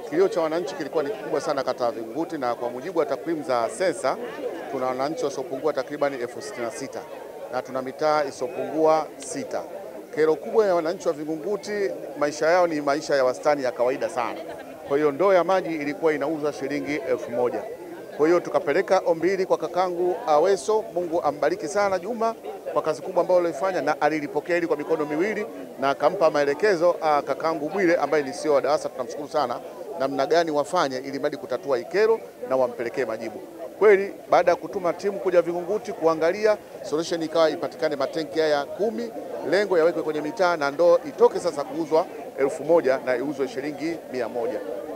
Kilio cha wananchi kilikuwa ni kikubwa sana kata ya Vingunguti, na kwa mujibu wa takwimu za sensa tuna wananchi wasiopungua takriban 66,000 na tuna mitaa isiyopungua 6. Kero kubwa ya wananchi wa Vingunguti, maisha yao ni maisha ya wastani ya kawaida sana. Kwa hiyo ndoo ya maji ilikuwa inauzwa shilingi 1,000. Kwa hiyo tukapeleka ombi hili kwa kakangu Aweso, Mungu ambariki sana Juma kwa kazi kubwa ambayo alifanya, na alilipokea hili kwa mikono miwili na akampa maelekezo kakangu Bwire ambaye ni CEO wa DAWASA. Tunamshukuru sana namna gani wafanye ili mradi kutatua ikero na wampelekee majibu. Kweli baada ya kutuma timu kuja Vingunguti kuangalia solution ikawa ipatikane matenki haya 10, lengo yawekwe kwenye mitaa na ndoo itoke sasa kuuzwa 1,000 na iuzwe shilingi 100.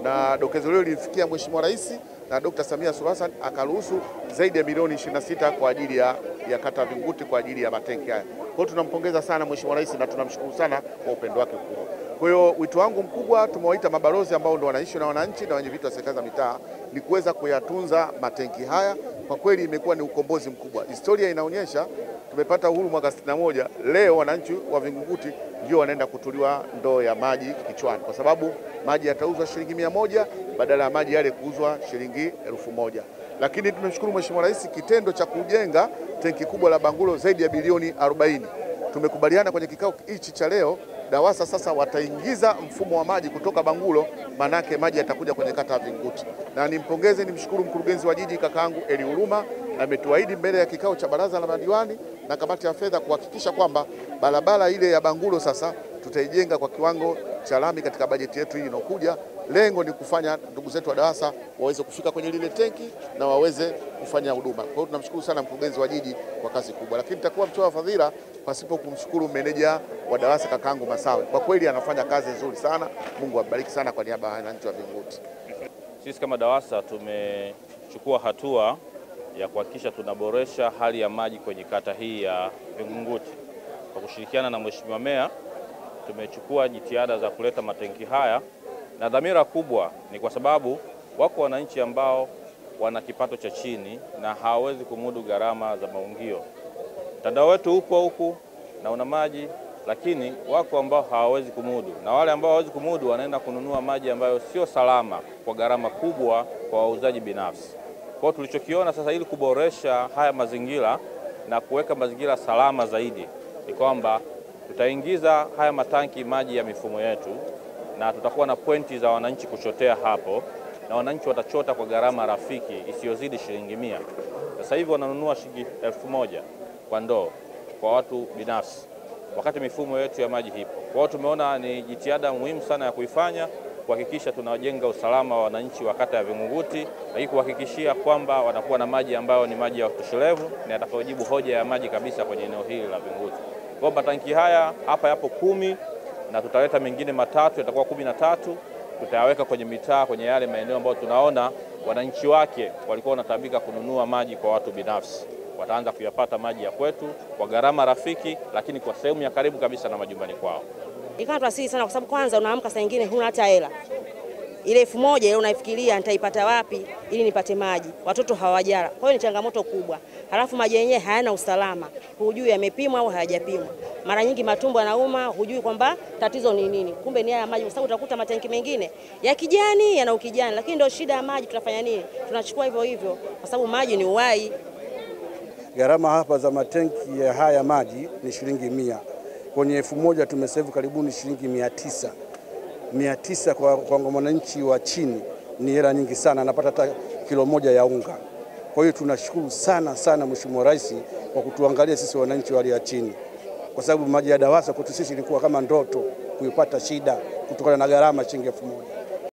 Na dokezo leo lilifikia Mheshimiwa Rais na Dr. Samia Suluhu Hassan akaruhusu zaidi ya milioni 26 kwa ajili ya kata Vingunguti kwa ajili ya matenki haya. Kwa hiyo tunampongeza sana Mheshimiwa Rais na tunamshukuru sana kwa upendo wake mkubwa. Kwa hiyo wito wangu mkubwa, tumewaita mabalozi ambao ndio wanaishi na wananchi na wenye vitu wa serikali za mitaa, ni kuweza kuyatunza matenki haya. Kwa kweli imekuwa ni ukombozi mkubwa. Historia inaonyesha tumepata uhuru mwaka 61, leo wananchi wa Vingunguti ndio wanaenda kutuliwa ndoo ya maji kichwani, kwa sababu maji yatauzwa shilingi 100 badala ya maji yale kuuzwa shilingi 1,000. Lakini tumemshukuru Mheshimiwa Rais kitendo cha kujenga tenki kubwa la Bangulo zaidi ya bilioni 40. Tumekubaliana kwenye kikao hichi cha leo, DAWASA sasa wataingiza mfumo wa maji kutoka Bangulo, manake maji yatakuja kwenye kata ya Vingunguti. Na nimpongeze nimshukuru mkurugenzi wa jiji kakangu Eli Huruma, ametuahidi mbele ya kikao cha baraza la madiwani na kamati ya fedha kuhakikisha kwamba barabara ile ya Bangulo sasa tutaijenga kwa kiwango cha lami katika bajeti yetu hii inokuja. Lengo ni kufanya ndugu zetu wa DAWASA waweze kufika kwenye lile tenki na waweze kufanya huduma. Kwa hiyo tunamshukuru sana mkurugenzi wa jiji kwa kazi kubwa, lakini nitakuwa mchoyo wa fadhila pasipo kumshukuru meneja wa DAWASA kakangu Masawe. Kwa kweli anafanya kazi nzuri sana. Mungu abariki sana kwa niaba ya wananchi wa Vingunguti. Sisi kama DAWASA tumechukua hatua ya kuhakikisha tunaboresha hali ya maji kwenye kata hii ya Vingunguti. Kwa kushirikiana na Mheshimiwa Meya tumechukua jitihada za kuleta matenki haya, na dhamira kubwa ni kwa sababu wako wananchi ambao wana kipato cha chini na hawawezi kumudu gharama za maungio. Mtandao wetu upo huku na una maji, lakini wako ambao hawawezi kumudu, na wale ambao hawawezi kumudu wanaenda kununua maji ambayo sio salama kwa gharama kubwa kwa wauzaji binafsi. Kwa hiyo tulichokiona sasa, ili kuboresha haya mazingira na kuweka mazingira salama zaidi, ni kwamba tutaingiza haya matanki maji ya mifumo yetu na tutakuwa na pointi za wananchi kuchotea hapo, na wananchi watachota kwa gharama rafiki isiyozidi shilingi 100. Sasa hivi wananunua shilingi 1,000 kwa ndoo kwa watu binafsi, wakati mifumo yetu ya maji hipo. Kwa hiyo tumeona ni jitihada muhimu sana ya kuifanya, kuhakikisha tunajenga usalama wa wananchi wa kata ya Vingunguti, lakini kuhakikishia kwamba wanakuwa na maji ambayo ni maji ya utoshelevu na yatakayojibu hoja ya maji kabisa kwenye eneo hili la Vingunguti. Kwa matanki haya hapa yapo 10 na tutaleta mengine 3, yatakuwa 13. Tutayaweka kwenye mitaa, kwenye yale maeneo ambayo tunaona wananchi wake walikuwa wanatabika kununua maji kwa watu binafsi. Wataanza kuyapata maji ya kwetu kwa gharama rafiki, lakini kwa sehemu ya karibu kabisa na majumbani kwao. Ikawa tuasili sana kwa sababu kwanza unaamka saa nyingine huna hata hela. Ile 1,000 ile unaifikiria nitaipata wapi ili nipate maji. Watoto hawajala. Kwa hiyo ni changamoto kubwa. Halafu maji yenyewe hayana usalama. Hujui yamepimwa au hayajapimwa. Mara nyingi matumbo yanauma, hujui kwamba tatizo ni nini. Kumbe ni haya maji, kwa sababu utakuta matanki mengine ya kijani yana ukijani, lakini ndio shida ya maji. Tutafanya nini? Tunachukua hivyo hivyo kwa sababu maji ni uhai. Gharama hapa za matenki ya haya maji ni shilingi 100. Kwenye 1,000 tumesave karibuni shilingi 900. 900 kwa mwananchi wa chini ni hela nyingi sana, anapata hata kilo moja ya unga. Kwa hiyo tunashukuru sana sana Mheshimiwa Rais kwa kutuangalia sisi wananchi wale ya chini, kwa sababu maji ya DAWASA kwetu sisi ilikuwa kama ndoto kuipata shida kutokana na gharama shilingi 1,000.